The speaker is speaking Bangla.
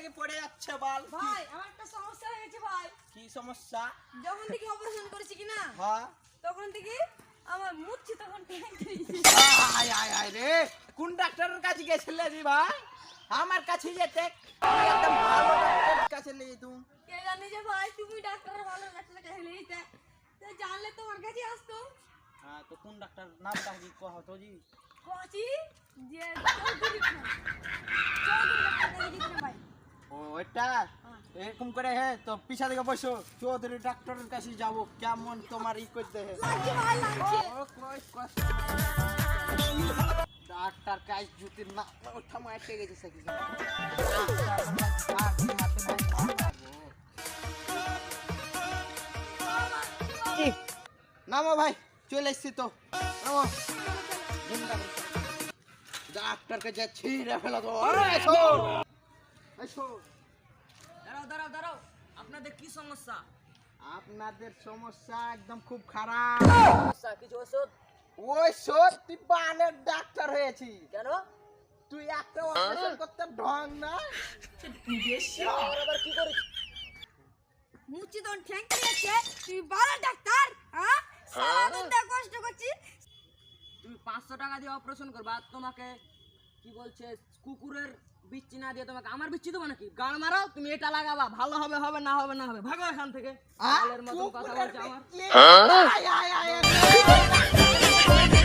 ভেঙে পড়ে যাচ্ছে বল। ভাই আমার একটা সমস্যা হয়ে গেছে ভাই। কি সমস্যা? যখন থেকে অপারেশন করেছি কি না, হ্যাঁ তখন থেকে আমার মুচ্ছি তখন আয় আয় আয় রে, কোন ডাক্তারের কাছে গেছিলে রে ভাই? আমার কাছে যেতে একদম ভালো ডাক্তারের কাছে নিয়ে তুই। কে জানে যে ভাই তুমি ডাক্তার ভালো ডাক্তার কাছে নিয়ে যেতে, তো জানলে তোমার কাছে আসতো। হ্যাঁ তো কোন ডাক্তার নামটা কি কহ তো জি? কচি যে চৌধুরী খান, চৌধুরী ডাক্তার কাছে গেছি ভাই। ও এটা এরকম করে হ্যাঁ তো পিছা থেকে বসো, চৌধুরী ডাক্তারের কাছে যাবো, কেমন তোমার ই করতে হে লাগছে ভাই লাগছে। ডাক্তার কাজ জুতির না ওঠা মারতে গেছে সাকি নামো ভাই, চলে এসছি তো নামো। ডাক্তারকে যা ছিঁড়ে ফেলা তো। দাঁড়াও দাঁড়াও দাঁড়াও, আপনাদের কি সমস্যা? আপনাদের সমস্যা একদম খুব খারাপ। সমস্যা কিছু ওষুধ? ওই সত্যি বানের ডাক্তার হয়েছি। কেন? তুই একটা অপারেশন করতে ঢং না। আবার কি করেছি? মুচ্ছি তখন ঠ্যাং যাচ্ছে, তুই ভালো ডাক্তার? হ্যাঁ সারাদিন তো কষ্ট করছি। তুমি 500 টাকা দিয়ে অপারেশন করবা, আর তোমাকে কি বলছে কুকুরের বিচ্ছি না দিয়ে তোমাকে আমার বিচ্ছি দেবো নাকি? গান মারো, তুমি এটা লাগাবা, ভালো হবে হবে না হবে না হবে, ভাগো এখান থেকে। পাগলের মতন কথা বলছে আমার। আয়, আয়, আয়, আয়।